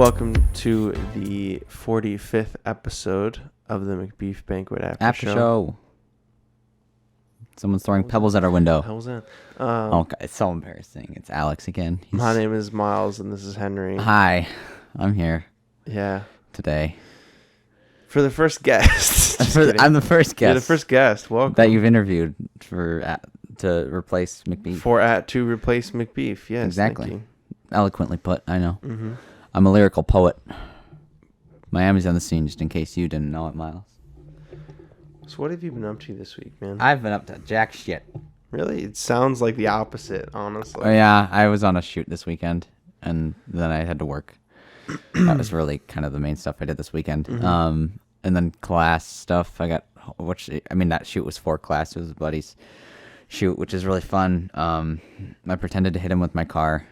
Welcome to the 45th episode of the Macbeef-Banquet AfterShow. Someone's throwing pebbles at our window. How's that? Oh, God, it's so embarrassing. It's Alex again. My name is Miles, and this is Henry. Hi, I'm here. Yeah. Today. For the first guest. I'm the first guest. You're the first guest. Welcome. That you've interviewed to replace Macbeef. To replace Macbeef. Yes. Exactly. Thank you. Eloquently put. I know. Mm-hmm. I'm a lyrical poet. Miami's on the scene, just in case you didn't know it, Miles. So what have you been up to this week, man? I've been up to jack shit. Really? It sounds like the opposite, honestly. Oh, yeah, I was on a shoot this weekend, and then I had to work. That was really kind of the main stuff I did this weekend. Mm-hmm. And then class stuff. That shoot was for class. It was a buddy's shoot, which is really fun. I pretended to hit him with my car,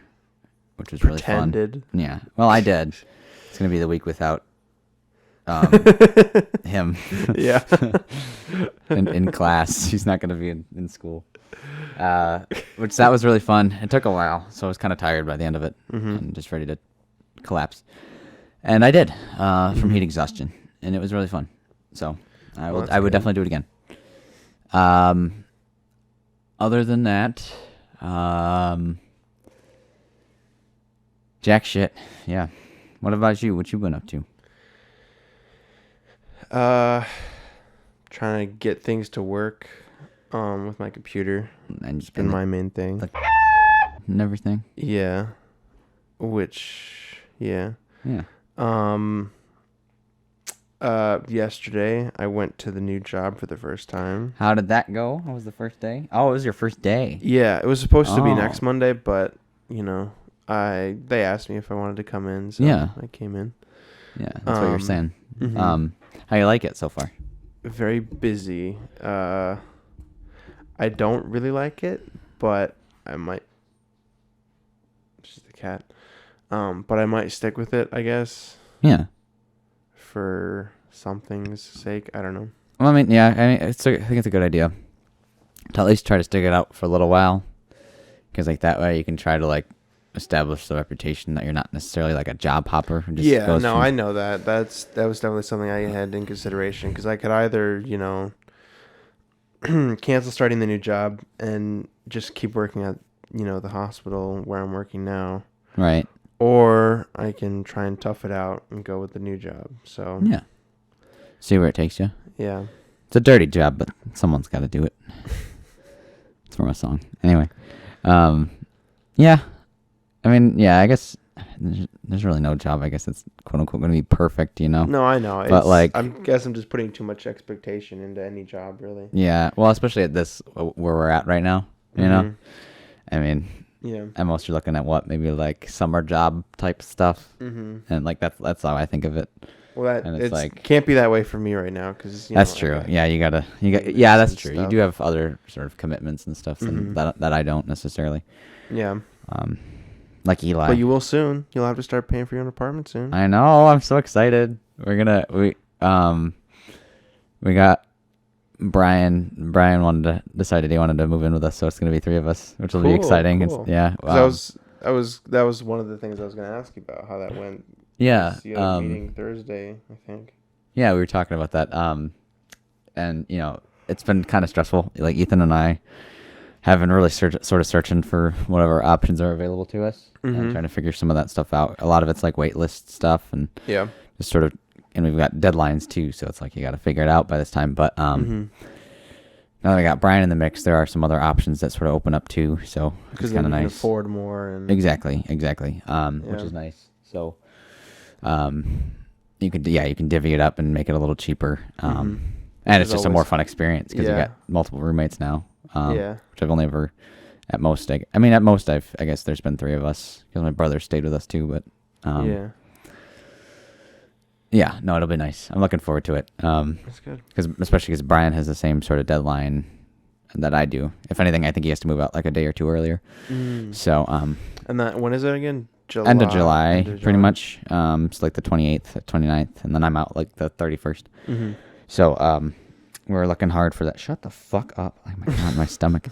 which was really fun. Pretended? Yeah. Well, I did. It's going to be the week without him. Yeah. in class. He's not going to be in school. Which that was really fun. It took a while, so I was kind of tired by the end of it and just ready to collapse. And I did from heat exhaustion, and it was really fun. So I would definitely do it again. Other than that, jack shit. Yeah. What about you? What you been up to? Trying to get things to work with my computer. And It's been my main thing. And everything. Yeah. Yeah. Yesterday I went to the new job for the first time. How did that go? How was the first day? Oh, it was your first day. Yeah, it was supposed to be next Monday, but they asked me if I wanted to come in, so Yeah. I came in. Yeah, that's what you're saying. Mm-hmm. How you like it so far? Very busy. I don't really like it, but I might. She's the cat. But I might stick with it, I guess. Yeah. For something's sake, I don't know. Well, I think it's a good idea to at least try to stick it out for a little while, because that way you can try to establish the reputation that you're not necessarily like a job hopper. I know that. That was definitely something I had in consideration, because I could either cancel starting the new job and just keep working at the hospital where I'm working now, right? Or I can try and tough it out and go with the new job. So yeah, see where it takes you. Yeah, it's a dirty job, but someone's got to do it. It's from a song, anyway. Yeah. I guess there's really no job, I guess, that's quote unquote going to be perfect, No, I know. But I'm just putting too much expectation into any job, really. Yeah. Well, especially at this where we're at right now, Mm-hmm. Yeah. At most you're looking at maybe summer job type stuff, and that's how I think of it. Well, can't be that way for me right now, because that's true. Yeah, that's true. You do have other sort of commitments and stuff that I don't necessarily. Yeah. Like Eli. But you will soon. You'll have to start paying for your own apartment soon. I know. I'm so excited. We got Brian decided he wanted to move in with us, so it's gonna be 3 of us, which will be exciting. Cool. Yeah. That was one of the things I was gonna ask you about, how that went. Yeah. Meeting Thursday, I think. Yeah, we were talking about that. And it's been kind of stressful. Ethan and I have been really sort of searching for whatever options are available to us and trying to figure some of that stuff out. A lot of it's wait list stuff and just sort of, and we've got deadlines too, so it's you got to figure it out by this time. But now that we got Brian in the mix, there are some other options that sort of open up too. So it's kind of nice. Can afford more and exactly. Which is nice. So you can divvy it up and make it a little cheaper. And it's just a more fun experience because you got multiple roommates now. Which I've only ever, at most, I guess there's been 3 of us because my brother stayed with us too. But it'll be nice. I'm looking forward to it. That's good. Especially because Brian has the same sort of deadline that I do. If anything, I think he has to move out a day or 2 earlier. So and that, when is it again? End of July, pretty much. It's the 28th, 29th, and then I'm out the 31st. So we're looking hard for that. Shut the fuck up. Oh my God, my stomach.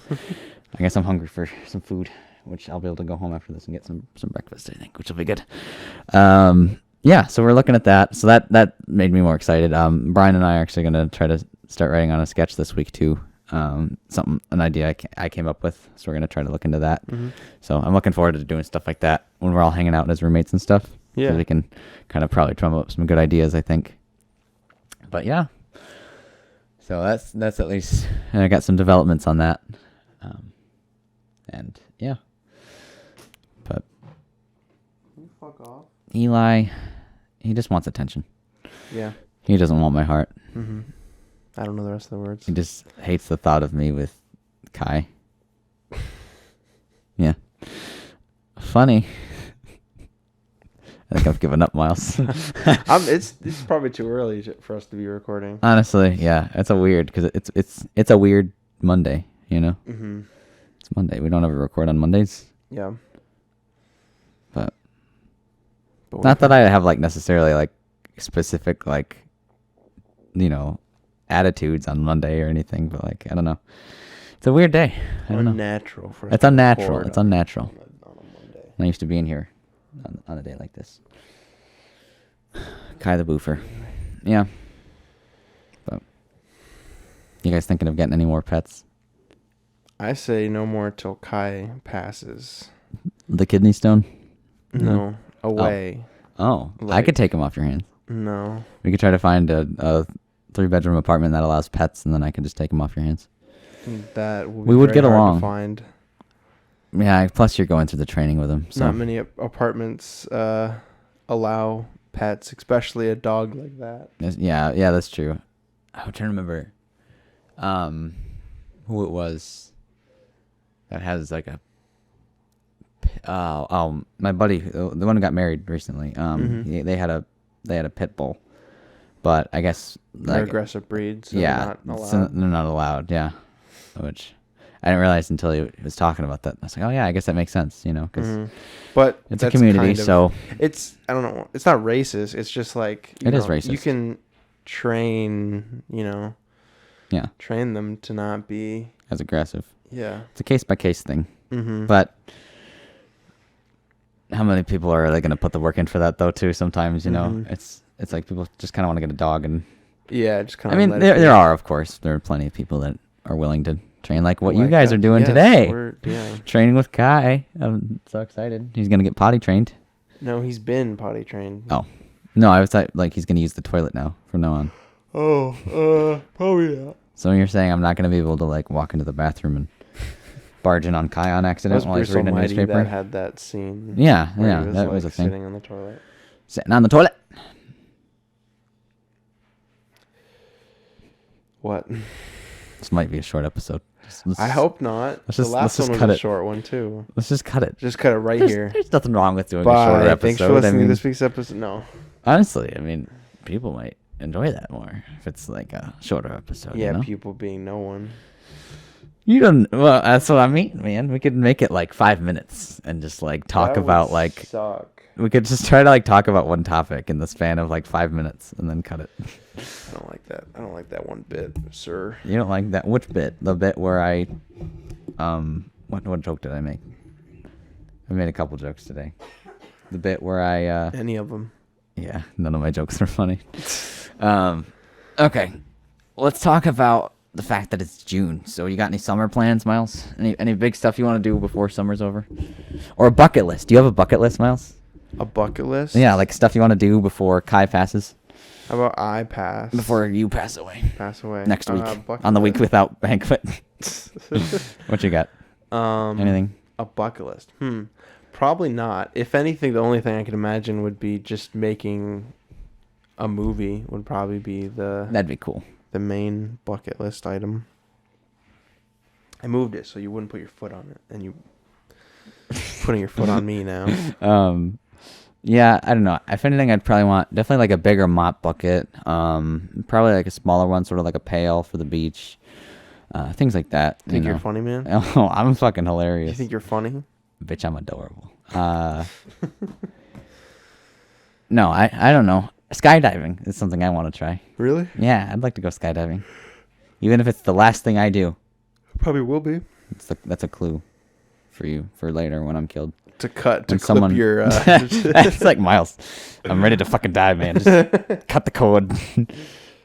I guess I'm hungry for some food, which I'll be able to go home after this and get some breakfast, I think, which will be good. yeah, so we're looking at that. So that made me more excited. Brian and I are actually gonna try to start writing on a sketch this week too. An idea I came up with. So we're gonna try to look into that. Mm-hmm. So I'm looking forward to doing stuff like that when we're all hanging out as roommates and stuff. Yeah. So we can kind of probably drum up some good ideas, I think. But yeah. So that's at least, and I got some developments on that. And yeah. But Fuck off. Eli, he just wants attention. Yeah. He doesn't want my heart. Mm-hmm. I don't know the rest of the words. He just hates the thought of me with Kai. Yeah. Funny. I think I've given up, Miles. It's probably too early for us to be recording. Honestly, yeah, it's a weird because it's a weird Monday, you know. Mm-hmm. It's Monday. We don't ever record on Mondays, Yeah. but But not that I have like necessarily like specific like, you know, attitudes on Monday or anything, but like I don't know. It's a weird day. I don't know. Unnatural for us It's to unnatural. record It's unnatural. on a Monday. I'm used to being here on a day like this. Kai the Boofer. Yeah. But you guys thinking of getting any more pets? I say no more till Kai passes. The kidney stone? No, away. Oh, I Like- could take him off your hands. No. We could try to find a 3-bedroom apartment that allows pets, and then I can just take them off your hands. That We would very get hard to along. find. Yeah, plus you're going through the training with him. So Not many apartments allow pets, especially a dog like that. yeah, that's true. I'm trying to remember who it was that has like a my buddy, the one who got married recently. Mhm. They had a pit bull, but I guess They're like aggressive breeds. So yeah, they're not so allowed. they're not allowed. Yeah, which I didn't realize until he was talking about that. I was like, oh yeah, I guess that makes sense. You know, because Mhm. But it's a that's community, kind of- so it's I don't know. It's not racist. It's just like It is You racist. can train, yeah, train them to not be. as aggressive. Yeah. It's a case by case thing. Mm-hmm. But how many people are really going to put the work in for that though too? Sometimes, you know, Mhm. it's like people just kind of want to get a dog, and yeah, just kind I of. mean there are, of course, there are plenty of people that are willing to train like what you guys are doing today. Yeah. Training with Kai. I'm so excited. He's going to get potty trained. No, he's been potty trained. Oh. No, I was like he's going to use the toilet now from now on. Oh, probably not. So you're saying I'm not going to be able to like walk into the bathroom and barge in on Kai on accident while he's reading a newspaper? That had that scene. Yeah, where yeah, he that was a thing. Sitting on the toilet. Sitting on the toilet. What? This might be a short episode. I hope not. let's The just- last let's just one cut was a it. short one too. Let's just cut it. Just cut it right there's, here. There's nothing wrong with doing a shorter Bye. episode. Thanks for listening to this week's episode. No. Honestly, I mean, people might enjoy that more if it's like a shorter episode. Yeah, you know? people being no one. You don't. Well, that's what I mean, man. We could make it like 5 minutes and just like talk That would about like suck. we could just try to like talk about one topic in the span of like 5 minutes and then cut it. I don't like that. I don't like that one bit, sir. You don't like that? Which bit? The bit where I, what joke did I make? I made a couple jokes today. The bit where I, Any of them. yeah, none of my jokes are funny. Okay, let's talk about the fact that it's June. So you got any summer plans, Miles? Any big stuff you want to do before summer's over? Or a bucket list? Do you have a bucket list, Miles? A bucket list? Yeah, like stuff you want to do before Kai passes, How about I pass? before you pass away Pass away. next week Bucket on the week list. without banquet. What you got? Anything? A bucket list. Probably not. If anything, the only thing I could imagine would be just making a movie would probably be That'd be cool. the main bucket list item. I moved it so you wouldn't put your foot on it, and you putting your foot on me now. Yeah, I don't know. If anything, I'd probably want definitely like a bigger mop bucket. Probably like a smaller one, sort of like a pail for the beach. Things like that. Think you you're know. funny, man? Oh, I'm fucking Do hilarious. you think you're funny? Bitch, I'm adorable. No, I don't know. Skydiving is something I want to try. Really? Yeah, I'd like to go skydiving. Even if it's the last thing I do. Probably will be. That's a clue for you for later when I'm killed. to clip someone, your. It's like, Miles, I'm ready to fucking die, man. Just cut the cord.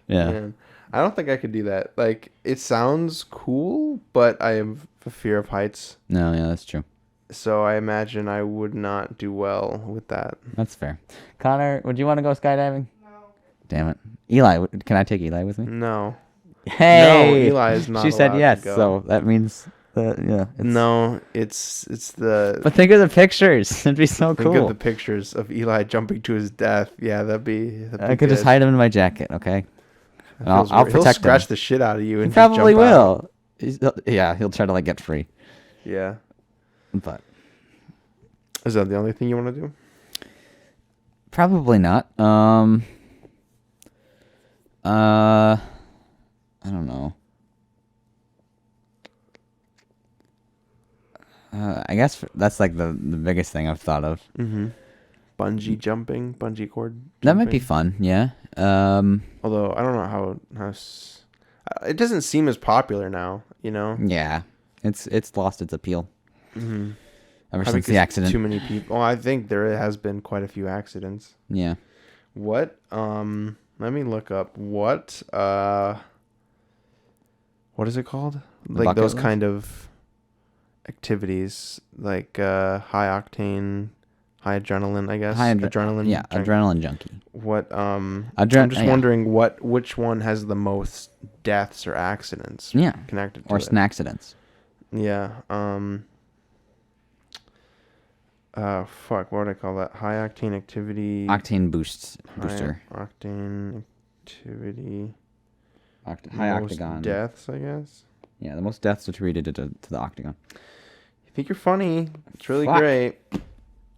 Yeah. Man, I don't think I could do that. Like, it sounds cool, but I have a fear of heights. No, yeah, that's true. So I imagine I would not do well with that. That's fair. Connor, would you want to go skydiving? No. Damn it. Eli, can I take Eli with me? No. Hey. No, Eli is not. She said allowed yes, to go. so that means yeah. No, it's the. But think of the pictures. It'd be so Think cool. of the pictures of Eli jumping to his death. Yeah, that'd be I could just good. hide him in my jacket, okay? I'll He'll protect scratch him. the shit out of you. He And probably just jump out. will. Yeah, he'll try to like get free. Yeah. But Is that the only thing you want to do? probably not. I don't know. I guess that's like the biggest thing I've thought of. Mm-hmm. Bungee jumping, bungee cord. That might be jumping. fun, yeah. Although I don't know how it doesn't seem as popular now. You know. Yeah, it's lost its appeal Mm-hmm. ever Probably since the 'cause accident. Too many people. Well, I think there has been quite a few accidents. Yeah. What? Let me look up what is it called? Like bucket those list? kind of activities, like high octane, high adrenaline, I guess. Adrenaline. Yeah, adrenaline junkie. What? I'm Adren- just yeah. wondering which one has the most deaths or accidents Yeah. connected to Or it. snackcidents. Yeah. Fuck. What would I call that? High octane activity. Octane booster. High octane activity. High most octagon. deaths, I guess. Yeah, the most deaths attributed to the octagon. You think you're funny? It's really Fuck. great.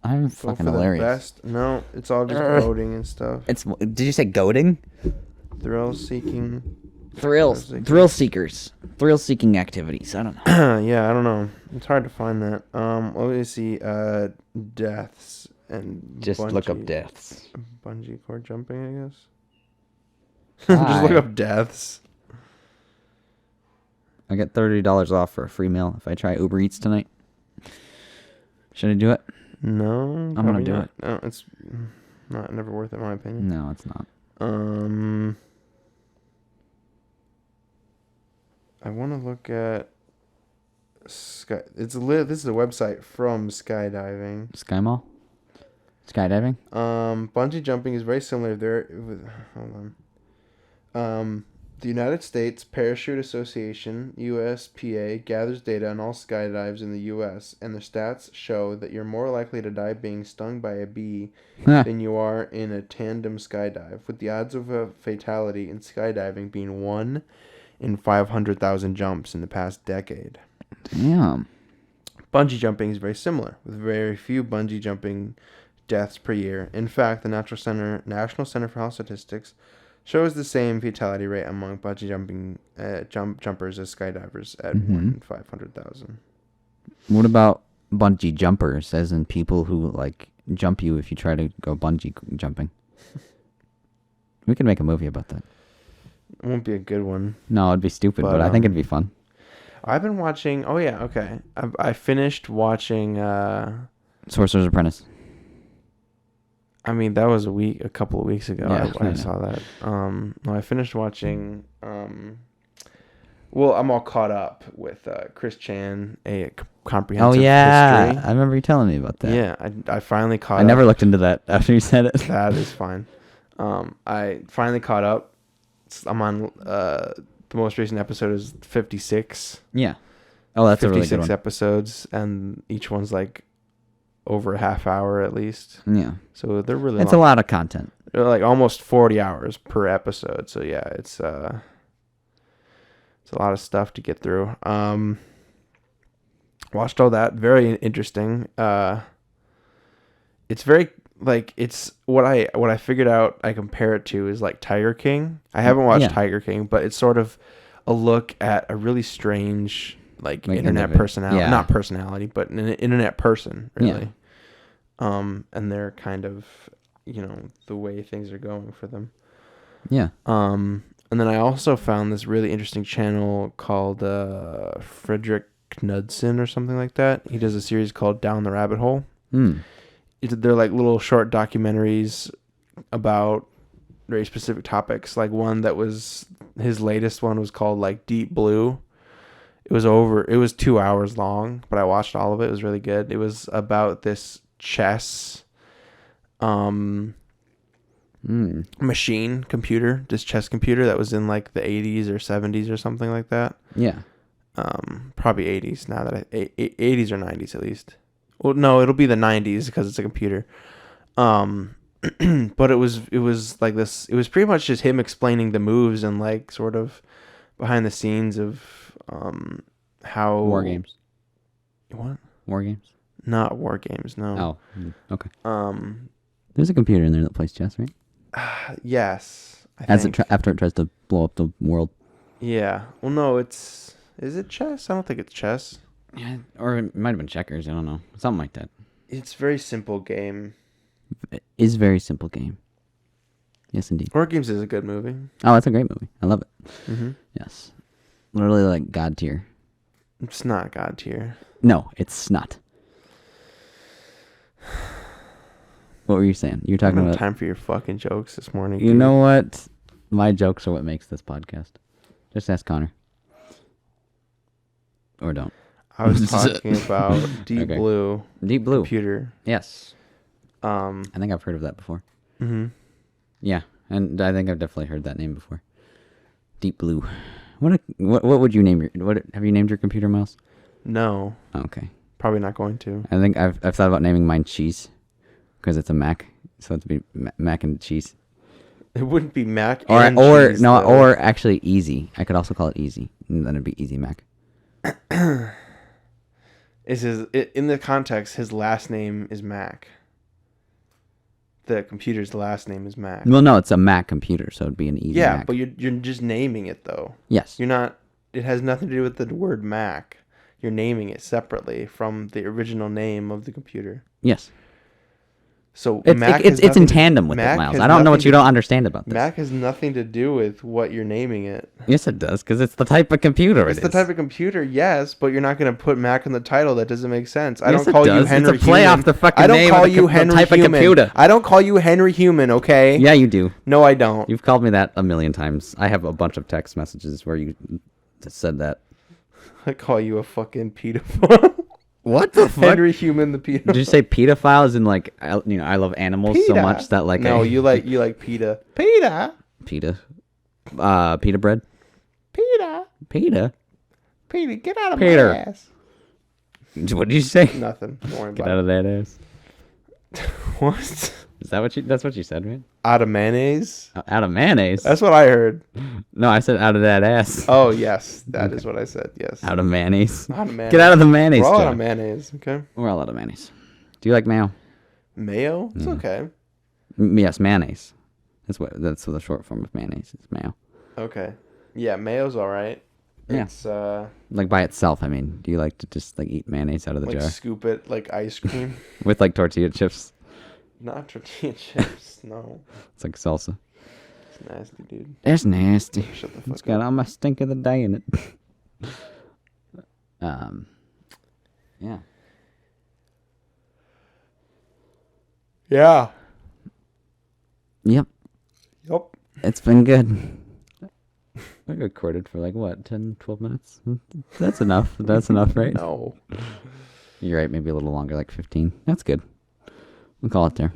I'm Go fucking for the hilarious. best. No, it's all just goading and stuff. Did you say goading? Thrill seeking. Thrill seeking activities. I don't know. Yeah, I don't know. It's hard to find that. Let me see. Deaths and Just look up deaths. Bungee cord jumping, I guess. Hi. Just look up deaths. I get $30 off for a free meal if I try Uber Eats tonight. Should I do it? No, I'm gonna do it. No, it's never worth it, in my opinion. No, it's not. I want to look at sky. This is a website from skydiving. Sky Mall? Skydiving? Bungee jumping is very similar. Hold on. The United States Parachute Association (USPA) gathers data on all skydives in the U.S. and the stats show that you're more likely to die being stung by a bee than you are in a tandem skydive, with the odds of a fatality in skydiving being 1 in 500,000 jumps in the past decade. Damn. Bungee jumping is very similar, with very few bungee jumping deaths per year. In fact, the National Center for Health Statistics shows the same fatality rate among bungee jumping jumpers as skydivers at 1 in 500,000. What about bungee jumpers, as in people who like jump you if you try to go bungee jumping? We could make a movie about that. It won't be a good one. No, it'd be stupid, but I think it'd be fun. I've been watching. Oh yeah, okay. I finished watching. Sorcerer's Apprentice. I mean, that was a couple of weeks ago. Yeah, I saw that. No, I finished watching. Well, I'm all caught up with Chris Chan, a comprehensive history. I remember you telling me about that. Yeah, I finally caught up. I never looked into that after you said it. That is fine. I finally caught up. I'm on the most recent episode is 56. Yeah. Oh, that's a really good one. 56 episodes, and each one's like over a half hour at least. Yeah. So they're really It's long. a lot of content. They're like almost 40 hours per episode. So yeah, it's a lot of stuff to get through. Watched all that. Very interesting. It's very like it's what I figured out. I compare it to is like Tiger King. I haven't watched Tiger King, but it's sort of a look at a really strange like internet personality, not personality, but an internet person really. And they're kind of, the way things are going for them. Yeah. And then I also found this really interesting channel called Frederick Knudsen or something like that. He does a series called Down the Rabbit Hole. They're like little short documentaries about very specific topics. Like one that was his latest one was called like Deep Blue. It was 2 hours long, but I watched all of it. It was really good. It was about this chess machine computer, this chess computer that was in like the 80s or 70s or something like that. Yeah. Probably 80s now that 80s or 90s at least. Well, no, it'll be the 90s because it's a computer. But it was like this. It was pretty much just him explaining the moves and like sort of behind the scenes of how War games. What? War games? Not war games. No. Oh, okay. There's a computer in there that plays chess, right? Yes. After it tries to blow up the world. Yeah. Well, no. Is it chess? I don't think it's chess. Yeah, or it might have been checkers. I don't know. Something like that. It's a very simple game. It is a very simple game. Yes, indeed. War Games is a good movie. Oh, it's a great movie. I love it. Mm-hmm. Yes. Literally like God tier. It's not God tier. No, it's not. What were you saying? You were talking about time for your fucking jokes this morning. You know what? My jokes are what makes this podcast. Just ask Connor. Or don't. I was talking about Deep Blue. Deep Blue. Computer. Yes. I think I've heard of that before. Mm-hmm. Yeah, and I think I've definitely heard that name before. Deep Blue. What would you name have you named your computer, Miles? No. Oh, okay. Probably not going to. I think I've thought about naming mine Cheese because it's a Mac, so it'd be Mac and Cheese. It wouldn't be Mac or cheese, no, though. or actually Easy. I could also call it Easy, and then it'd be Easy Mac. In the context, his last name is Mac. The computer's last name is Mac. Well, no, it's a Mac computer, so it'd be an Easy Mac. Yeah, but you're just naming it though. Yes. You're not. It has nothing to do with the word Mac. You're naming it separately from the original name of the computer. Yes. So it's in tandem with it, Miles. I don't know what you don't understand about this. Mac has nothing to do with what you're naming it. Yes, it does, because it's the type of computer. It's the type of computer, yes, but you're not going to put Mac in the title. That doesn't make sense. I Yes, don't call it you does. Henry It's a play Human. off the fucking I don't name call of the you Henry type of Human. computer. I don't call you Henry Human, okay? Yeah, you do. No, I don't. You've called me that a million times. I have a bunch of text messages where you said that. I call you a fucking pedophile. What the fuck? Henry Human the pedophile. Did you say pedophile as in like, I love animals so much that like... No, you like PETA. PETA? PETA? Pita bread? PETA? PETA? PETA, get out of Peter. my ass. What did you say? Nothing. Don't worry Get about out of that ass. What? Is that what that's what you said, right? Out of mayonnaise? Out of mayonnaise? That's what I heard. No, I said out of that ass. Oh, yes. That is what I said, yes. Out of mayonnaise. Out of mayonnaise. Get out of the mayonnaise, We're all Joe. out of mayonnaise, okay? We're all out of mayonnaise. Do you like mayo? Mayo? It's okay. Yes, mayonnaise. That's the short form of mayonnaise. It's mayo. Okay. Yeah, mayo's all right. Yeah. It's like by itself. I mean, do you like to just like eat mayonnaise out of the like jar scoop it like ice cream? with like tortilla chips? Not tortilla chips, no. It's like salsa. It's nasty, dude. It's nasty. Shut the fuck It's got all my stink of the day in it. Yeah. Yeah. Yep. Yup. It's been good. I recorded for like what, 10, 12 minutes? That's enough. That's enough, right? No. You're right, maybe a little longer, like 15. That's good. We'll call it there.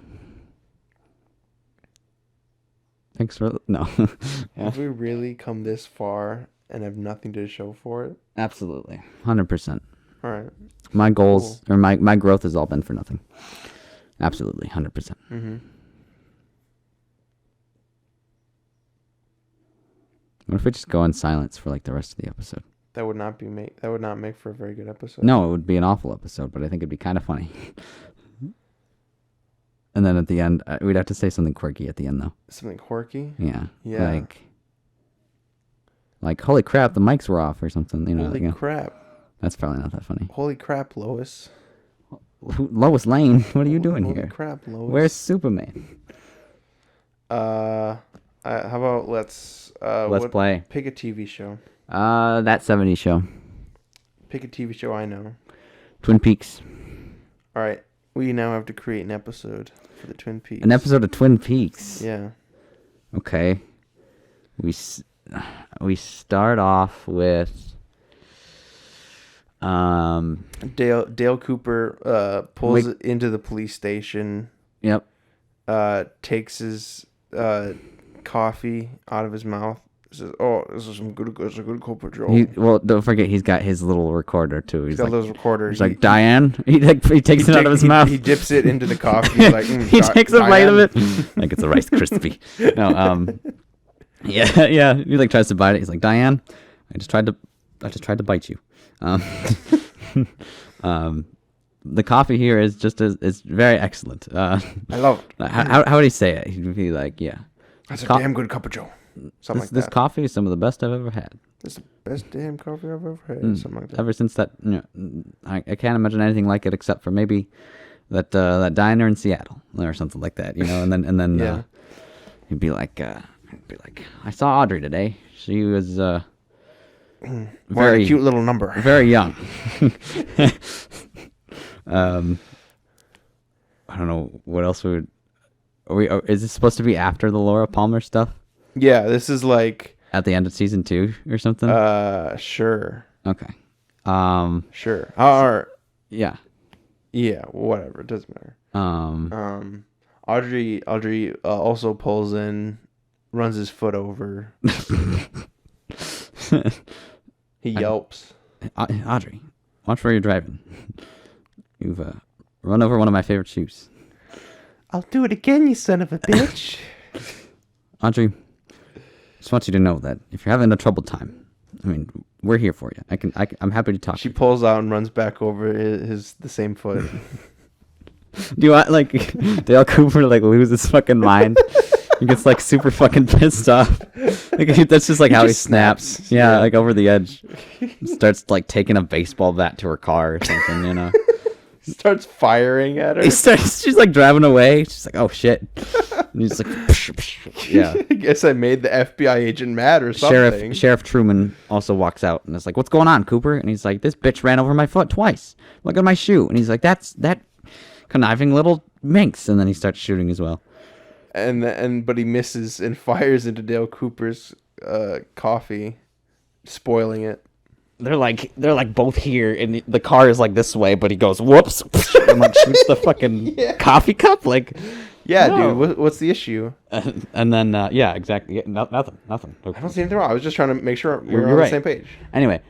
Thanks for... No. Have we really come this far and have nothing to show for it? Absolutely. 100%. All right. My goals, or my growth has all been for nothing. Absolutely. 100%. Mm-hmm. What if we just go in silence for like the rest of the episode? That would not make for a very good episode. No, it would be an awful episode, but I think it'd be kind of funny. And then at the end, we'd have to say something quirky at the end, though. Something quirky? Yeah. Yeah. Like, holy crap, the mics were off or something. Holy crap. That's probably not that funny. Holy crap, Lois. Lois Lane, what are you doing Holy here? crap, Lois. Where's Superman? How about let's play. Pick a TV show. That 70s show. Pick a TV show I know. Twin Peaks. All right. We now have to create an episode for the Twin Peaks. An episode of Twin Peaks. Yeah. Okay. We start off with Dale Cooper pulls into the police station. Yep. Takes his coffee out of his mouth. Says, "Oh, this is some good Coke Patrol." Well, don't forget he's got his little recorder too. He's got those recorders. He's like, Diane. He takes it out of his mouth. He dips it into the coffee. He's like, he takes a bite of it, like it's a Rice Krispie. No, yeah. He like tries to bite it. He's like, Diane, I just tried to bite you. The coffee here is is very excellent. I love it. How would he say it? He'd be like, yeah, that's a damn good cup of Joe. Something like that. This coffee is some of the best I've ever had. It's the best damn coffee I've ever had. Something like that. Ever since that, I can't imagine anything like it except for maybe that diner in Seattle or something like that, And then yeah. he'd be like, I saw Audrey today. She was very cute little number. Very young. I don't know what else we would. Is this supposed to be after the Laura Palmer stuff? Yeah, this is like at the end of season 2 or something. Sure. Okay. Sure. Yeah. Yeah. Whatever. It doesn't matter. Audrey also pulls in, runs his foot over. He yelps. Audrey, watch where you're driving. You've run over one of my favorite shoes. I'll do it again, you son of a bitch. Audrey, just want you to know that if you're having a troubled time, I mean, we're here for you. I'm happy to talk. She pulls out and runs back over the same foot. Do you want Dale Cooper to lose his fucking mind? He gets super fucking pissed off. That's just how he snaps. Yeah, over the edge. Starts taking a baseball bat to her car or something, Starts firing at her. She's driving away. She's like, oh shit. And he's like, psh, psh. Yeah. I guess I made the FBI agent mad or something. Sheriff Truman also walks out and is like, what's going on, Cooper? And he's like, this bitch ran over my foot twice. Look at my shoe. And he's like, that's that conniving little minx. And then he starts shooting as well. But he misses and fires into Dale Cooper's coffee, spoiling it. They're both here, and the car is this way, but he goes whoops and shoots the fucking coffee cup. Yeah, no. Dude, what's the issue? And then yeah, exactly. Yeah, nothing. Okay. I don't see anything wrong. I was just trying to make sure we're on the same page. Anyway,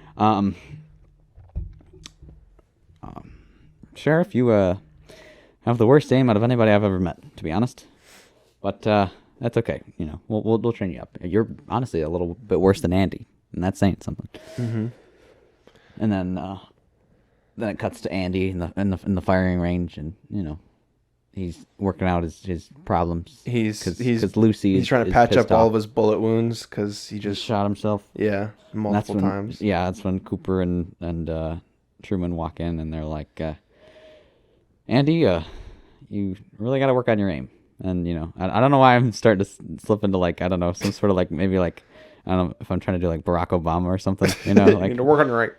Sheriff, you have the worst aim out of anybody I've ever met, to be honest. But that's okay. We'll train you up. You're honestly a little bit worse than Andy, and that's saying something. Mm-hmm. And then it cuts to Andy in the firing range, and he's working out his problems. Because Lucy he's trying to patch up all of his bullet wounds because he just shot himself. Yeah, multiple times. Yeah, that's when Cooper and Truman walk in, and they're like, Andy, you really got to work on your aim. And I don't know why I'm starting to slip into I don't know, some sort of maybe I don't know if I'm trying to do Barack Obama or something. You need to work on your aim.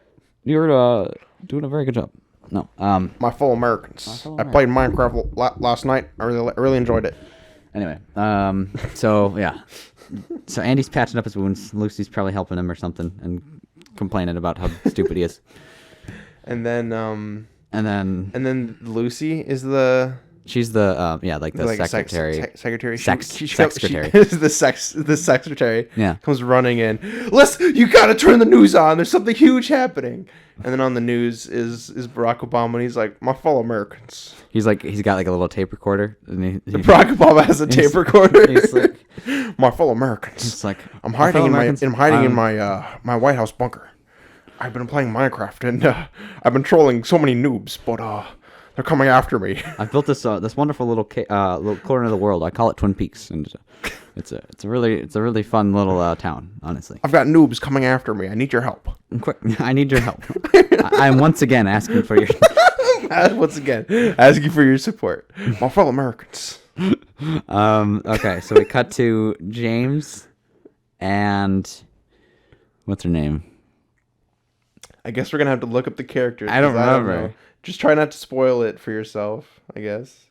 You're doing a very good job. No, my fellow Americans. I played Minecraft last night. I really enjoyed it. Anyway, so yeah, so Andy's patching up his wounds. Lucy's probably helping him or something and complaining about how stupid he is. And then Lucy is she's the secretary. Secretary. Secretary. The secretary. Yeah. Comes running in. You gotta turn the news on. There's something huge happening. And then on the news is Barack Obama, and he's like, my fellow Americans. He's got a little tape recorder. And Barack Obama has a tape recorder. He's like, my fellow Americans. It's like, I'm hiding in my White House bunker. I've been playing Minecraft, and I've been trolling so many noobs, but they're coming after me. I've built this wonderful little corner of the world. I call it Twin Peaks, and it's a really fun little town. Honestly, I've got noobs coming after me. I need your help. Quick, I need your help. I'm once again asking for your. Asking for your support, my fellow Americans. Okay, so we cut to James and what's her name? I guess we're gonna have to look up the characters. I don't 'cause remember. know. Just try not to spoil it for yourself, I guess.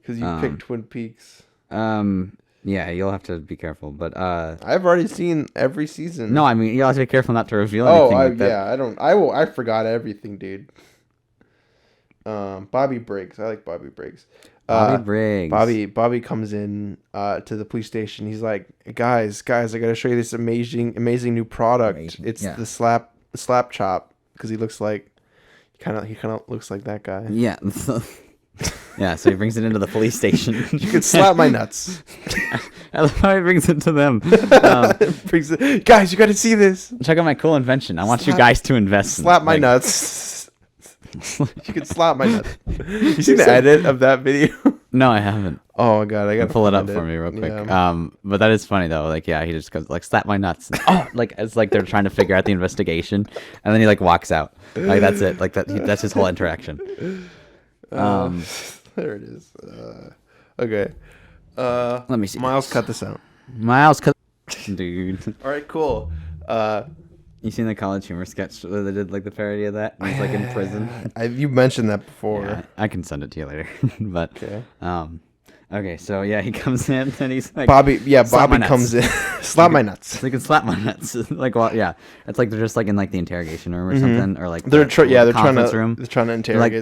Because you picked Twin Peaks. Yeah, you'll have to be careful. But I've already seen every season. no, I mean you'll have to be careful not to reveal anything. Oh, like that. yeah. I forgot everything, dude. Bobby Briggs. I like Bobby Briggs. Bobby Briggs. Bobby comes in to the police station. He's like, guys, I gotta show you this amazing new product. It's the slap chop, because he looks like he kind of looks like that guy. Yeah. Yeah, so he brings it into the police station. You could slap my nuts. I love how he brings it to them. Guys, you got to see this. Check out my cool invention. I want you guys to invest. Slap my nuts. You could slap my nuts. You seen the edit of that video? No, I haven't. Oh my god, I gotta pull it up for me real quick. Yeah. But that is funny though. Like, yeah, he just goes like, slap my nuts. Oh, like it's like they're trying to figure out the investigation, and then he like walks out. Like that's it. Like that's his whole interaction. There it is. Okay. Let me see. Miles, cut this out. Dude. All right, cool. You seen the College Humor sketch where they did like the parody of that? And he's like in prison. You mentioned that before. Yeah, I can send it to you later. But okay. Okay, so yeah, he comes in and he's like, Bobby comes in, slap my nuts. They can slap my nuts. Like, well, yeah, it's like they're just like in like the interrogation room or something, or like they're trying to They're interrogate.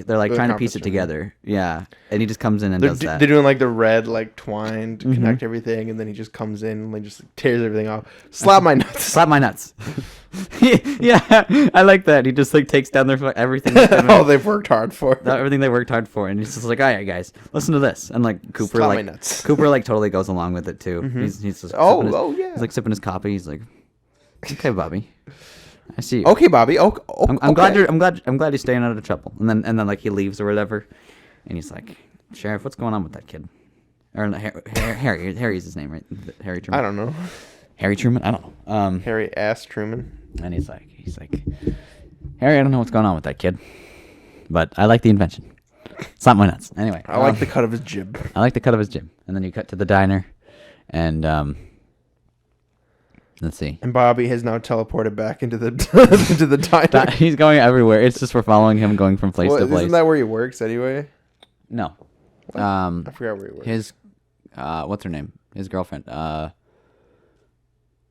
they're trying to piece it together. Yeah, and he just comes in and does that. They're doing like the red like twine to connect everything, and then he just comes in and like just tears everything off. Slap my nuts. Slap my nuts. Yeah, I like that. He just like takes down their everything. Oh, they've worked hard for. Everything they worked hard for, and he's just like, all right, guys, listen to this. And like Cooper, slap my nuts. Cooper like totally goes along with it too. He's just yeah. He's like sipping his coffee. He's like, okay, Bobby, I see you. Okay, Bobby. Okay. I'm glad you're staying out of trouble. And then like he leaves or whatever, and he's like, Sheriff, what's going on with that kid? Or Harry's his name, right? Harry Truman. I don't know. Harry Truman? I don't know. Harry Truman. And he's like, Harry, I don't know what's going on with that kid, but I like the invention. Slap my nuts. Anyway. I like the cut of his jib. And then you cut to the diner, and let's see. And Bobby has now teleported back into the into the diner. He's going everywhere. It's just we're following him going from place to place. Isn't that where he works anyway? No. I forgot where he works. His what's her name? His girlfriend.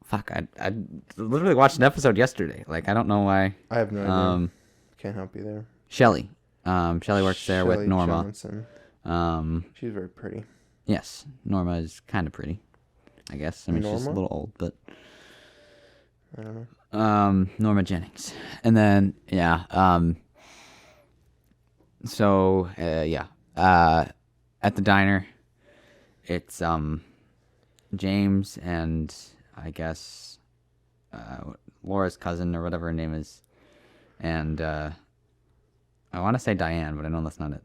Fuck, I literally watched an episode yesterday. Like, I don't know why. I have no idea. Can't help you there. Shelly. Shelly works there with Norma. Johnson. She's very pretty. Yes, Norma is kind of pretty, I guess. I mean, she's a little old, but I don't know. Norma Jennings. And then, yeah. At the diner, it's James and I guess Laura's cousin or whatever her name is, and I want to say Diane, but I know that's not it.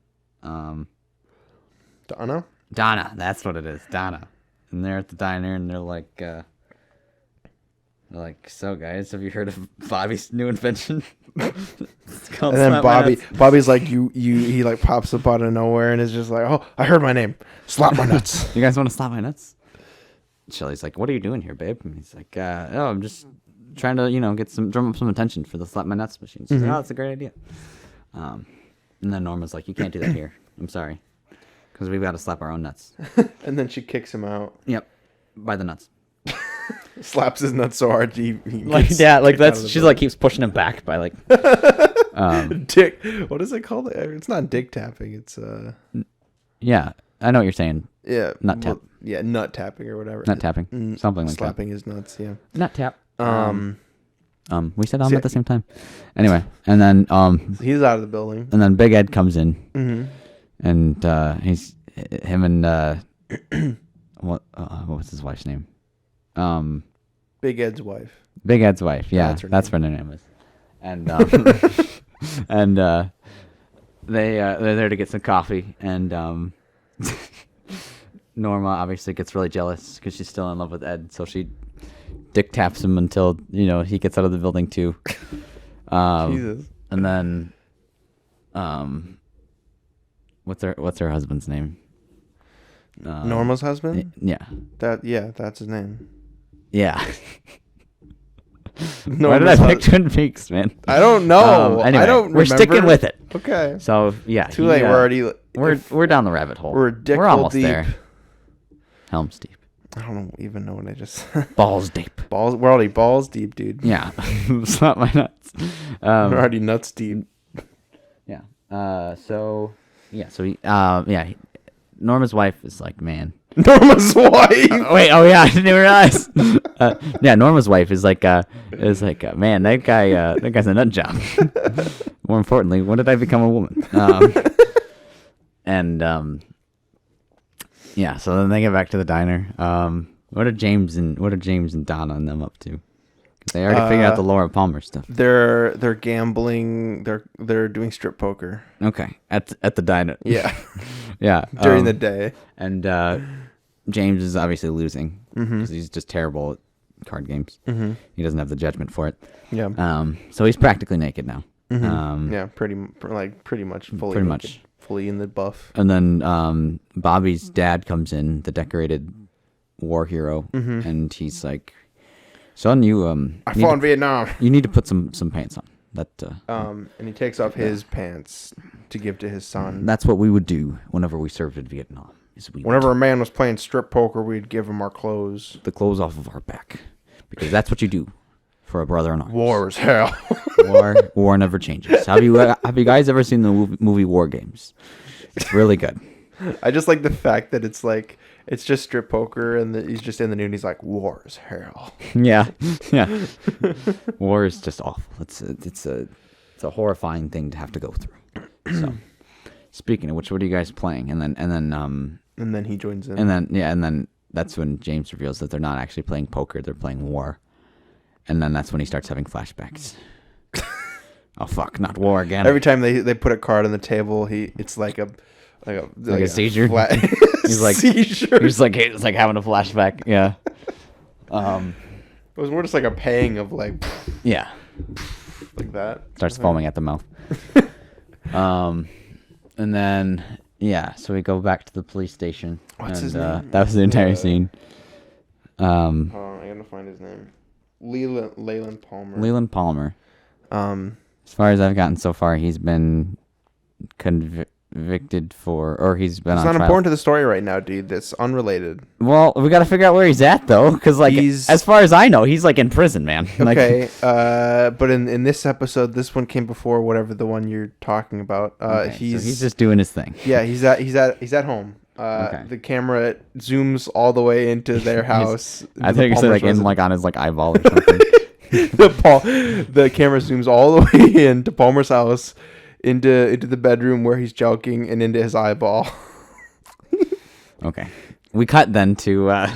Donna, that's what it is, Donna. And they're at the diner, and they're like, so guys, have you heard of Bobby's new invention? It's called and then Bobby's like, he like pops up out of nowhere and is just like, oh, I heard my name. Slap my nuts. You guys want to slap my nuts? Shelly's like, what are you doing here, babe? And he's like, oh, I'm just trying to, drum up some attention for the slap my nuts machine. She's like, oh, that's a great idea. And then Norma's like, you can't do that here. I'm sorry. Because we've got to slap our own nuts. And then she kicks him out. Yep. By the nuts. Slaps his nuts so hard he she's like keeps pushing him back by like dick. What is it called? It's not dick tapping. It's yeah, I know what you're saying. Yeah, nut tap. Yeah, nut tapping or whatever. Nut tapping, something like slapping his nuts. Yeah, nut tap. We said at the same time. Anyway, and then he's out of the building, and then Big Ed comes in, and he's him and what's his wife's name? Big Ed's wife. Big Ed's wife. Yeah, that's what her name is. And and they're there to get some coffee, and Norma obviously gets really jealous because she's still in love with Ed, so she dick taps him until he gets out of the building too. Jesus. And then what's her husband's name? Norma's husband? Yeah. That's his name. Yeah. Why did I pick Twin Peaks, man? I don't know. Anyway, I don't we're sticking with it. Okay. So yeah, Too late. We're down the rabbit hole. We're almost deep. there. Helms deep. I don't even know what I just. Balls deep. We're already balls deep, dude. Yeah, slap my nuts. We're already nuts deep. Yeah. So Norma's wife is like, man. Norma's wife. Wait. Oh yeah, I didn't even realize. Norma's wife is like, man, that guy's a nut job. More importantly, when did I become a woman? So then they get back to the diner. What are James and Donna and them up to? 'Cause they already figured out the Laura Palmer stuff. They're gambling. They're doing strip poker. Okay, at the diner. Yeah. Yeah. During the day. And James is obviously losing because he's just terrible at card games. Mm-hmm. He doesn't have the judgment for it. Yeah. So he's practically naked now. Mm-hmm. Pretty much fully naked, much fully in the buff. And then Bobby's dad comes in, the decorated war hero, and he's like, "Son, I fought in Vietnam. You need to put some pants on." And he takes off his pants to give to his son. That's what we would do whenever we served in Vietnam. Whenever a man was playing strip poker, we'd give him our clothes. The clothes off of our back. Because that's what you do for a brother in arms. War is hell. War never changes. Have you guys ever seen the movie War Games? It's really good. I just like the fact that it's just strip poker and he's just in the nude and he's like, war is hell. Yeah. War is just awful. It's a horrifying thing to have to go through. So, speaking of which, what are you guys playing? And then he joins in. And then that's when James reveals that they're not actually playing poker, they're playing war. And then that's when he starts having flashbacks. Oh fuck, not war again. Every time they put a card on the table, it's like a seizure. He's like seizure. He's like having a flashback. Yeah. It was more just like a pang of like. Yeah. Like that. Starts foaming at the mouth. And then so we go back to the police station. What's his name? That was the entire scene. Hold on, I gotta find his name. Leland Palmer. Leland Palmer. As far as I've gotten so far, he's been convicted for, he's been on trial. It's not important to the story right now, dude. That's unrelated. Well, we got to figure out where he's at, though, because, as far as I know, he's, in prison, man. Okay, but in this episode, this one came before whatever the one you're talking about. So he's just doing his thing. Yeah, he's at home. The camera zooms all the way into their house. I think you said, on his, eyeball or something. The camera zooms all the way into Palmer's house, into the bedroom where he's joking, and into his eyeball. Okay, we cut then to.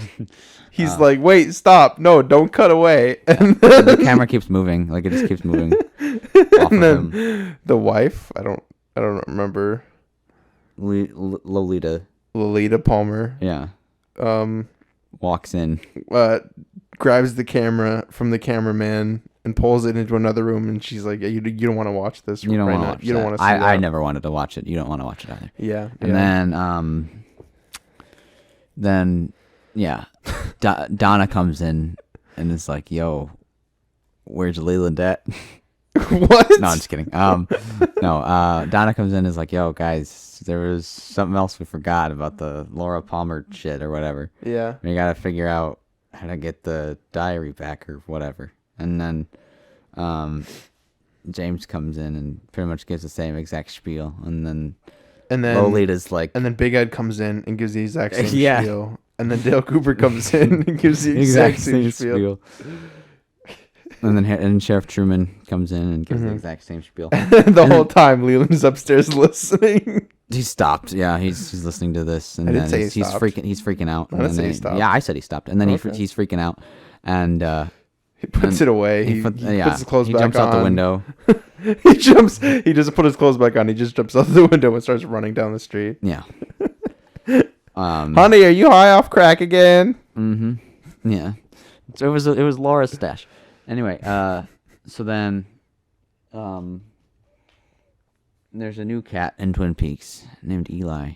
He's like, "Wait, stop! No, don't cut away." And the camera keeps moving, it just keeps moving. And then him. The wife, I don't remember. Lolita Palmer. Yeah. Walks in. Grabs the camera from the cameraman and pulls it into another room, and she's like, you don't want to watch this right now. You don't want to see that. I never wanted to watch it. You don't want to watch it either. Yeah. And then Donna comes in and is like, yo, where's Leland at? What? No, I'm just kidding. No, Donna comes in and is like, yo, guys, there was something else we forgot about the Laura Palmer shit or whatever. Yeah. We got to figure out how to get the diary back or whatever. And then James comes in and pretty much gives the same exact spiel. And then Lolita's like... And then Big Ed comes in and gives the exact same spiel. And then Dale Cooper comes in and gives the exact same spiel. And then Sheriff Truman comes in and gives the exact same spiel. The whole time, Leland's upstairs listening. He stopped. Yeah, he's listening to this, and then he's freaking out. I didn't say he stopped. Yeah, I said he stopped, and then he's freaking out, and he puts it away. He puts his clothes back on. He jumps out the window. He doesn't put his clothes back on. He just jumps out the window and starts running down the street. Yeah. Honey, are you high off crack again? Mm-hmm. Yeah. So it was Laura's stash. Anyway, so then, there's a new cat in Twin Peaks named Eli.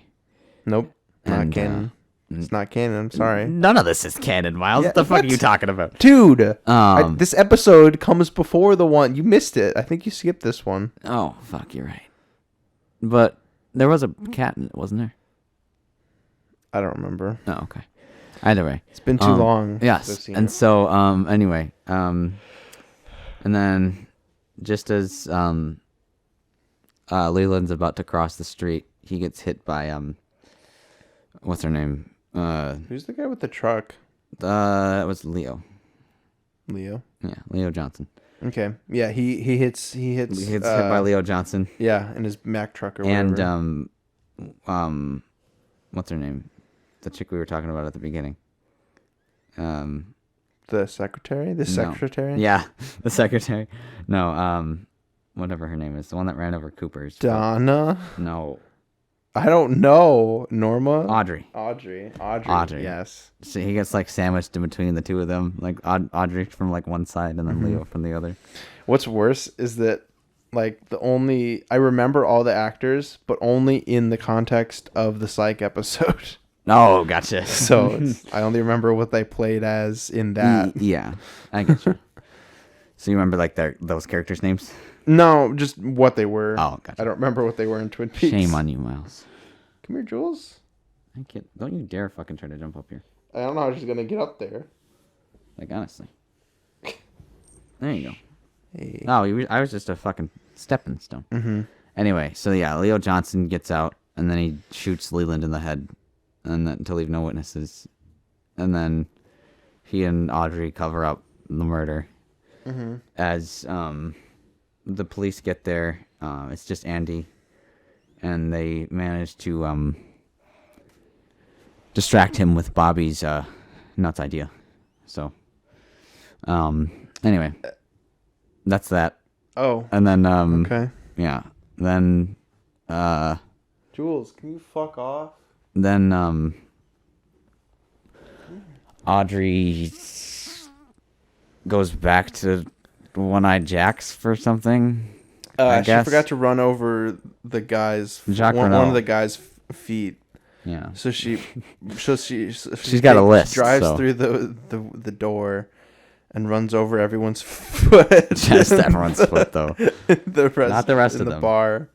Nope, not Ken. It's not canon. I'm sorry. None of this is canon, Miles. Yeah, What the fuck what? are you talking about? Dude, Um, this episode comes before the one. You missed it. I think you skipped this one. Oh, fuck, you're right. But there was a cat in it, wasn't there? I don't remember. Oh, okay. Either way. It's been too long. Yes. since I've seen And it. so, anyway, and then just as Leland's about to cross the street, he gets hit by what's her name? Who's the guy with the truck? That was Leo. Leo. Yeah, Leo Johnson. Okay. Yeah, he hits He gets hit by Leo Johnson. Yeah, in his Mack truck or whatever. And what's her name? The chick we were talking about at the beginning. The secretary? The secretary? Yeah, the secretary. No, whatever her name is, the one that ran over Cooper's. Donna? No, I don't know. Norma? Audrey. Audrey. Yes. So he gets like sandwiched in between the two of them, like Audrey from like one side and then Leo from the other. What's worse is that like I remember all the actors, but only in the context of the Psych episode. Oh, gotcha. So I only remember what they played as in that. Yeah, I get you. So you remember like those characters' names? No, just what they were. Oh, gotcha. I don't remember what they were in Twin Peaks. Shame on you, Miles. Come here, Jules. I can't. Don't you dare fucking try to jump up here. I don't know how she's gonna get up there. Like honestly. There you go. Hey. No, I was just a fucking stepping stone. Mm-hmm. Anyway, so yeah, Leo Johnson gets out and then he shoots Leland in the head, and then to leave no witnesses, and then he and Audrey cover up the murder. Mm-hmm. As the police get there, it's just Andy, and they manage to distract him with Bobby's nuts idea. So, anyway, that's that. Oh. And then Okay. yeah, then Jules, can you fuck off? then Audrey goes back to One-Eyed Jack's for something. I guess She forgot to run over the guy's Jacques one Renault. of the guy's feet. Yeah. So she's got a list, drives so. through the door and runs over everyone's foot. Just everyone's foot though. Not the rest in of the them. bar.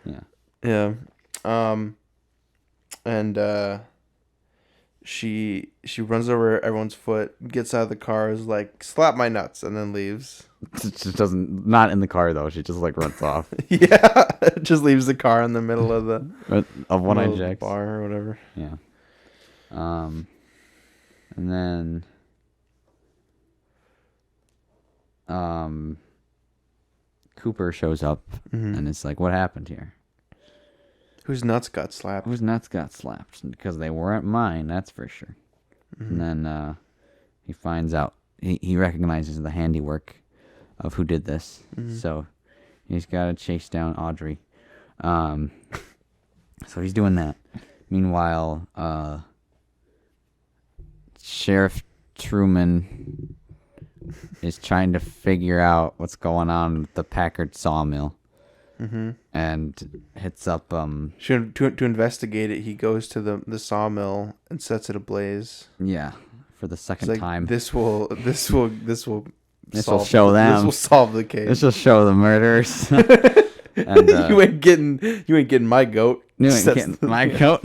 Yeah. Yeah. And she runs over everyone's foot, gets out of the car, is like, slap my nuts, and then leaves. She doesn't. Not in the car though. She just like runs off. Yeah. Just leaves the car in the middle of the Of One-Eyed middle of the Jack's. bar or whatever. Yeah. And then Cooper shows up and it's like, what happened here? Whose nuts got slapped? Whose nuts got slapped? Because they weren't mine, that's for sure. And then he finds out, he recognizes the handiwork of who did this. So he's got to chase down Audrey. So he's doing that. Meanwhile, Sheriff Truman is trying to figure out what's going on with the Packard sawmill. And hits up To investigate it, he goes to the sawmill and sets it ablaze. yeah, for the It's second like, time. This will This will solve- show them. This will solve the case. This will show the murderers. And you ain't getting my goat. you ain't Sets getting the- my coat.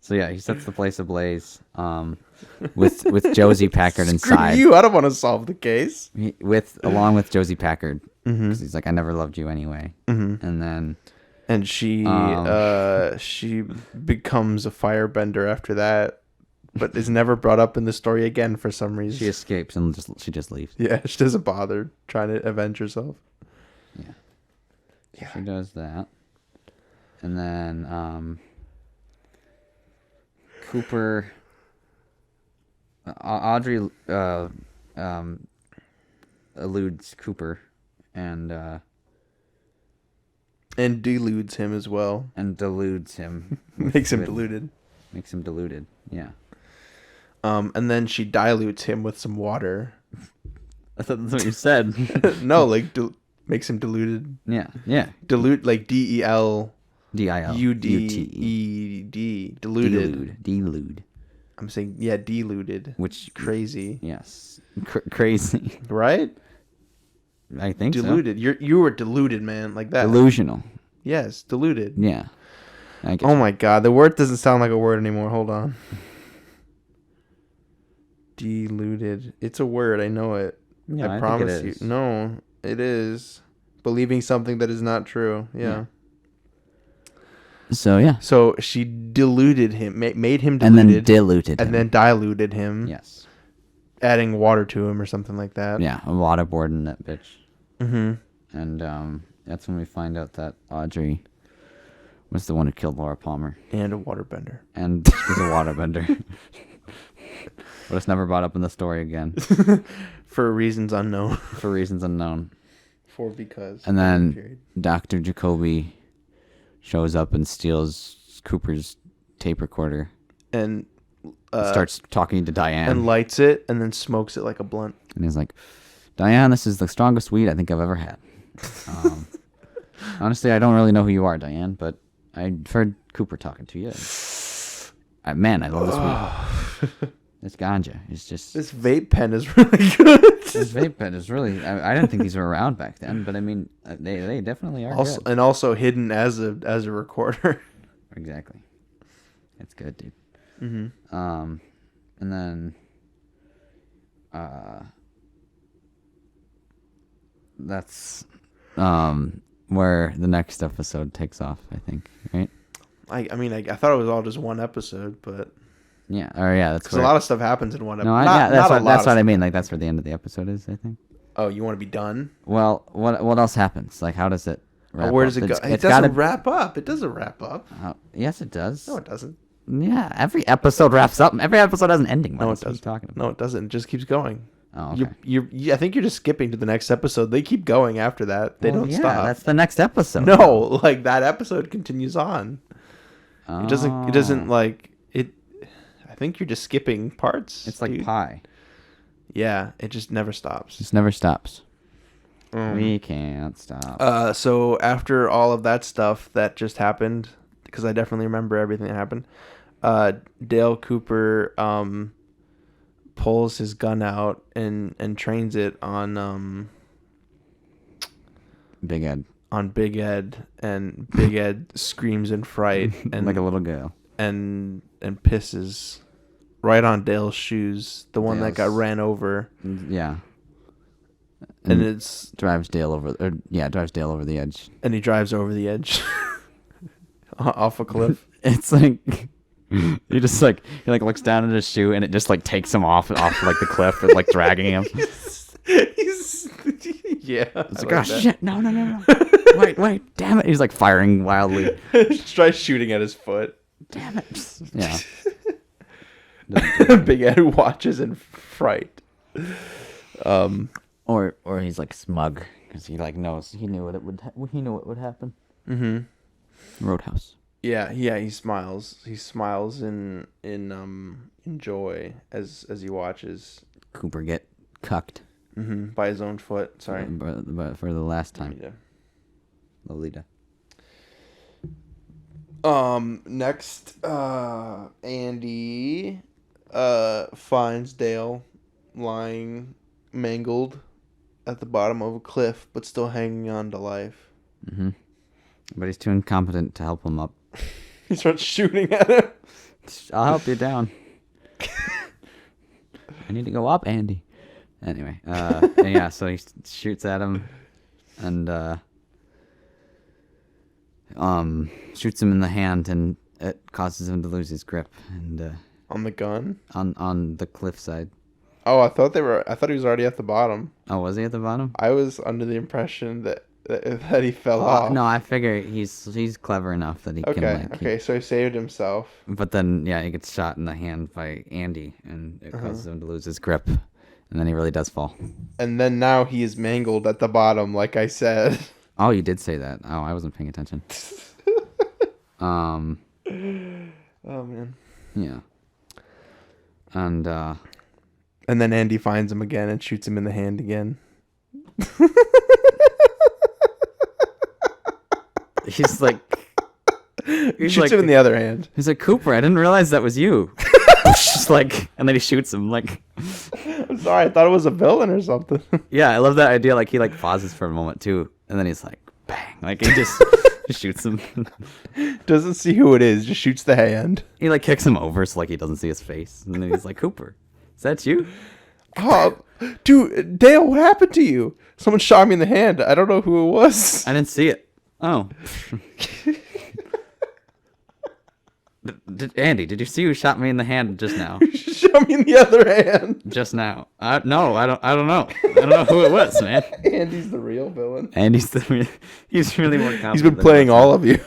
So yeah, he sets the place ablaze. With Josie Packard Screw inside. you! I don't want to solve the case. Along with Josie Packard. 'Cause he's like, I never loved you anyway. And then And she becomes a firebender after that, but is never brought up in the story again for some reason. she escapes and she just leaves. Yeah, she doesn't bother trying to avenge herself. Yeah. She does that. And then Cooper Audrey eludes Cooper and deludes him as well. deludes him. Makes him deluded. Makes him deluded. Yeah. And then she dilutes him with some water. I thought that's what you said. No, like makes him deluded. Yeah. Yeah. Dilute, like DEL. D-I-L-U-T-E. Deluded. Delude. I'm saying, yeah, deluded. Which crazy. Yes. Crazy. Right? I think deluded. so. You were deluded, man, like that. Delusional. Yes, deluded. Yeah. Oh my god, the word doesn't sound like a word anymore. Hold on. Deluded. It's a word. I know it. Yeah, I promise you. No, it is. Believing something that is not true. Yeah. So, yeah. So she deluded him, made him deluded. And then diluted him. And then diluted him. Yes. Adding water to him or something like that. Yeah, a waterboarding that bitch. Mm-hmm. And that's when we find out that Audrey was the one who killed Laura Palmer. And a waterbender. And she was a waterbender. But it's never brought up in the story again. For reasons unknown. For reasons unknown. Because. And then Dr. Jacoby shows up and steals Cooper's tape recorder. And starts talking to Diane. And lights it and then smokes it like a blunt. And he's like, Diane, this is the strongest weed I think I've ever had. Honestly, I don't really know who you are, Diane, but I've heard Cooper talking to you. Man, I love this weed. This ganja is just... This vape pen is really good. This vape pen is really... I didn't think these were around back then, but I mean, they definitely are also, good. And also hidden as a recorder. Exactly. It's good, dude. Mm-hmm. And then... that's... where the next episode takes off, I think, right? I mean, I thought it was all just one episode, but... Yeah, or yeah, that's because a lot of stuff happens in one episode. No, that's what I mean. Like that's where the end of the episode is, I think. Oh, you want to be done? Well, what else happens? Like, how does it wrap where does up? it go? It doesn't wrap up. It doesn't wrap up. Yes, it does. No, it doesn't. Yeah, every episode wraps up. Every episode has an ending. No, it doesn't. No, it doesn't. It just keeps going. Oh, okay. I think you're just skipping to the next episode. They keep going after that. They don't stop. That's the next episode. No, like that episode continues on. Oh. It doesn't like it. I think you're just skipping parts. It's like pie. Yeah, it just never stops. Just never stops. We can't stop. So after all of that stuff that just happened, because I definitely remember everything that happened, Dale Cooper pulls his gun out and trains it on Big Ed. On Big Ed, and Big Ed screams in fright and like a little girl, and pisses right on Dale's shoes, the one that got ran over. Yeah. And it's drives Dale over the edge. And he drives over the edge off a cliff. It's like he just like looks down at his shoe and it just like takes him off like the cliff and like dragging him. Yeah. It's like, oh shit, no. Wait, damn it. He's like firing wildly. Tries shooting at his foot. Damn it. Yeah. Big Ed watches in fright. Or he's like smug because he like knows he knew what would happen. Mm-hmm. Roadhouse. Yeah. He smiles. He smiles in joy as he watches Cooper get cucked. Mm-hmm. By his own foot. Sorry. But for the last time. Lolita. Next, Andy finds Dale lying mangled at the bottom of a cliff, but still hanging on to life. Mm-hmm. But he's too incompetent to help him up. He starts shooting at him. I'll help you down. I need to go up, Andy. Anyway, and yeah, so he shoots at him, and shoots him in the hand, and it causes him to lose his grip. And on the gun, on the cliffside. Oh, I thought he was already at the bottom. Oh, was he at the bottom? I was under the impression that he fell off. No, I figure he's clever enough that he can. Okay, so he saved himself. But then, yeah, he gets shot in the hand by Andy, and it causes him to lose his grip, and then he really does fall. And then now he is mangled at the bottom, like I said. Oh, you did say that. Oh, I wasn't paying attention. Oh man. Yeah. And then Andy finds him again and shoots him in the hand again. He's like, He shoots him in the other hand. He's like, Cooper, I didn't realize that was you. Just like, and then he shoots him. Like, I'm sorry, I thought it was a villain or something. yeah, I love that idea. Like, he like pauses for a moment too, and then he's like, bang, like he just shoots him. Doesn't see who it is, just shoots the hand. He like kicks him over so like he doesn't see his face, and then he's like, Cooper, is that you? Oh, dude, Dale, what happened to you? Someone shot me in the hand. I don't know who it was. I didn't see it. Oh. Andy, did you see who shot me in the hand just now? Shot me in the other hand. Just now. No, I don't know. I don't know who it was, man. Andy's the real villain. Andy's he's really more confident. He's been playing all of you.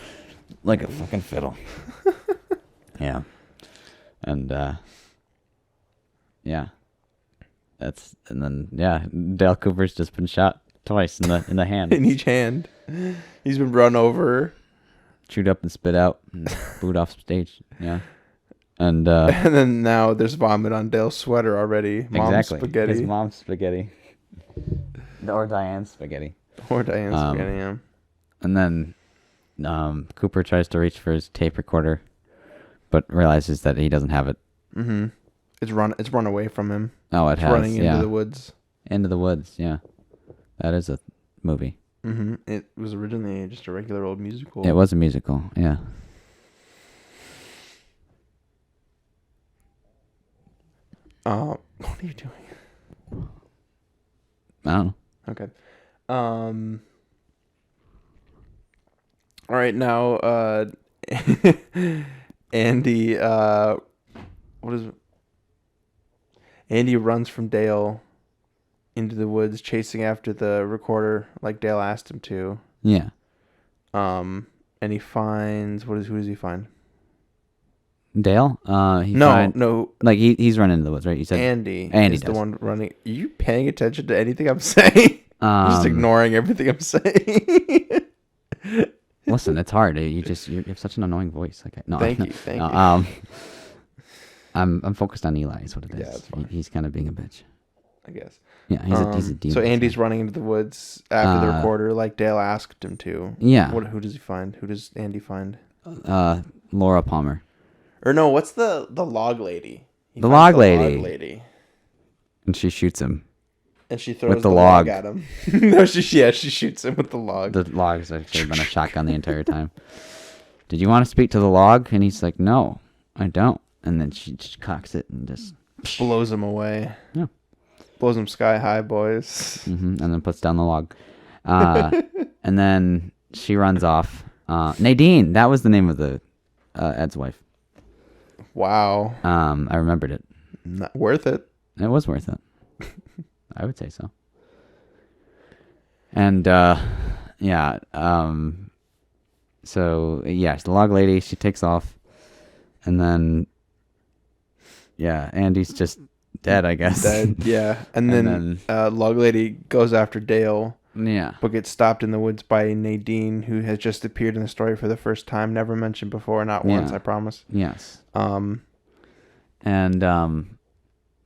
Like a fucking fiddle. Yeah. And yeah. And then Dale Cooper's just been shot twice in the hand. In each hand. He's been run over. Chewed up and spit out and booed off stage. Yeah. And then now there's vomit on Dale's sweater already. Mom's spaghetti. His mom's spaghetti. Or Diane's spaghetti. Yeah. And then Cooper tries to reach for his tape recorder, but realizes that he doesn't have it. Mm-hmm. It's run away from him. Oh, it's running into the woods. Into the woods, yeah. That is a movie. Mm-hmm. It was originally just a regular old musical. It was a musical, yeah. What are you doing? I don't know. Okay. All right, now, Andy, Andy runs from Dale into the woods, chasing after the recorder like Dale asked him to. Yeah. And he finds, who does he find? Dale? No. Like he's running into the woods, right? You said Andy is does. the one running. Are you paying attention to anything I'm saying? Just ignoring everything I'm saying. Listen, it's hard. You have such an annoying voice. Like, no, Thank you. I'm focused on Eli. Is what it is. Yeah, that's fine. He's kind of being a bitch. I guess. Yeah, he's a demon. So Andy's running into the woods after the recorder, like Dale asked him to. Yeah. Who does he find? Who does Andy find? Laura Palmer. Or no, what's the log lady? The log lady. And she shoots him. And she throws with the log at him. No, she shoots him with the log. The log's actually been a shotgun the entire time. Did you want to speak to the log? And he's like, no, I don't. And then she just cocks it and just blows him away. Yeah. Blows him sky high, boys. Mm-hmm. And then puts down the log. And then she runs off. Nadine, that was the name of the Ed's wife. Wow. I remembered it. Not worth it. It was worth it. I would say so. And yeah. So yeah, the log lady, she takes off, and then yeah, Andy's just dead, I guess. Dead, yeah. And then log lady goes after Dale. Yeah. But gets stopped in the woods by Nadine, who has just appeared in the story for the first time, never mentioned before, not once, I promise. Yes. And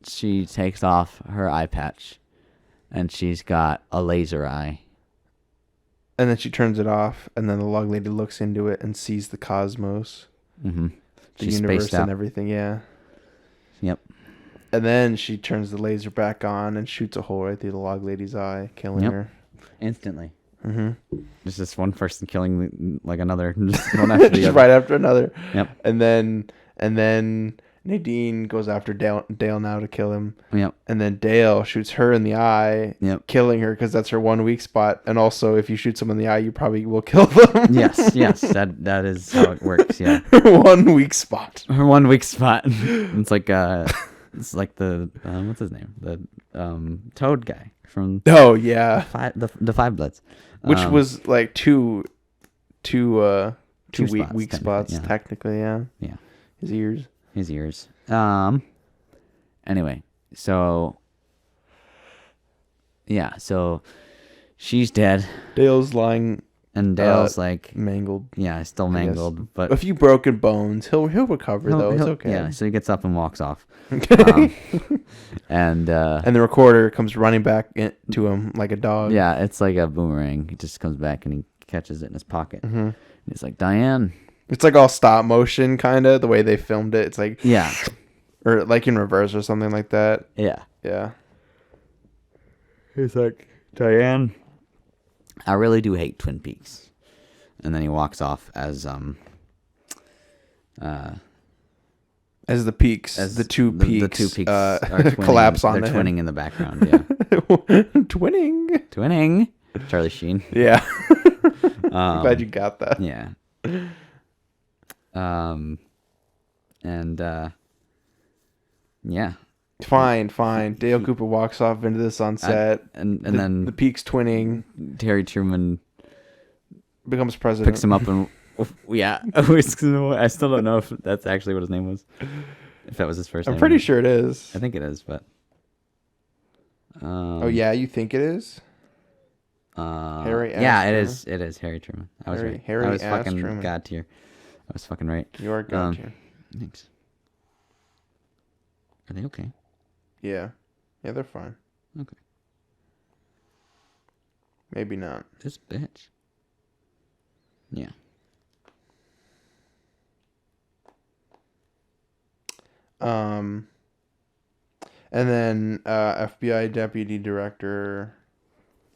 she takes off her eye patch, and she's got a laser eye. And then she turns it off, and then the log lady looks into it and sees the cosmos. Mm-hmm. The universe and everything, yeah. Yep. And then she turns the laser back on and shoots a hole right through the log lady's eye, killing her. Instantly. Mm-hmm. Just this one person killing like another, just one after the just other. right after another. Yep. And then Nadine goes after Dale now to kill him. Yep. And then Dale shoots her in the eye, killing her because that's her one weak spot. And also, if you shoot someone in the eye, you probably will kill them. Yes. That is how it works. Yeah. Her one weak spot. Her one weak spot. It's like the what's his name? The Toad guy from. Oh yeah. The Five Bloods. Which was like two weak spots yeah. technically. Yeah. Yeah. His ears. Anyway, so yeah, so she's dead. Dale's lying, and Dale's like mangled. Yeah, still mangled, but a few broken bones. He'll recover though. It's okay. Yeah, so he gets up and walks off. Okay. And the recorder comes running back to him like a dog. Yeah, it's like a boomerang. He just comes back and he catches it in his pocket. Mm-hmm. And he's like, Diane, It's like all stop motion, kind of the way they filmed it. It's like Yeah. or like in reverse or something like that. Yeah. Yeah. He's like, Diane, I really do hate Twin Peaks. And then he walks off as As the peaks, the two peaks, the 2 peaks are twinning, collapse on they're him. twinning in the background. Yeah. Twinning. Charlie Sheen. Yeah. I'm glad you got that. Yeah. And yeah. Fine. Dale Cooper walks off into the sunset. And then the peaks twinning. Harry Truman Becomes president. picks him up and yeah. I still don't know if that's actually what his name was. If that was his first name. I'm pretty sure it is. I think it is, but oh yeah, you think it is? Harry. Yeah, Truman? It is Harry Truman. I was right. Harry I was Ass fucking Truman. god tier. I was fucking right. You are god tier. Thanks. Are they okay? Yeah, they're fine. Okay. Maybe not. This bitch. Yeah. And then FBI Deputy Director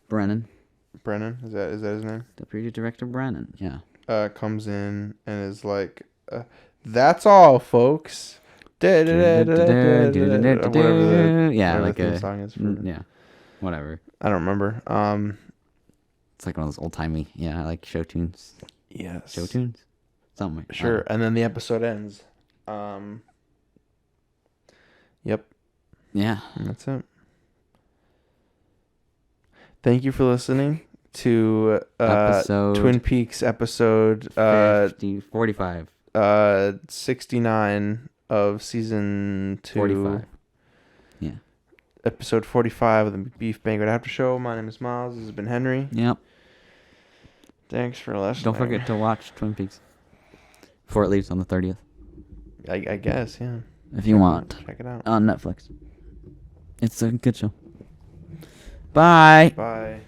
Brennan. Is that his name? Deputy Director Brennan. Yeah. Comes in and is like, "That's all, folks." Yeah, Whatever like the theme a song is for, yeah, whatever. I don't remember. It's like one of those old timey, yeah, like show tunes. Yes. Show tunes, something. Sure, and then the episode ends. Yep. Yeah. And that's it. Thank you for listening to Episode Twin Peaks episode 45. 69 of season 2. 45. Yeah. Episode 45 of the Macbeef-Banquet After Show. My name is Miles. This has been Henry. Yep. Thanks for listening. Don't forget to watch Twin Peaks before it leaves on the 30th. I guess, yeah. If you want. Check it out. On Netflix. It's a good show. Bye. Bye.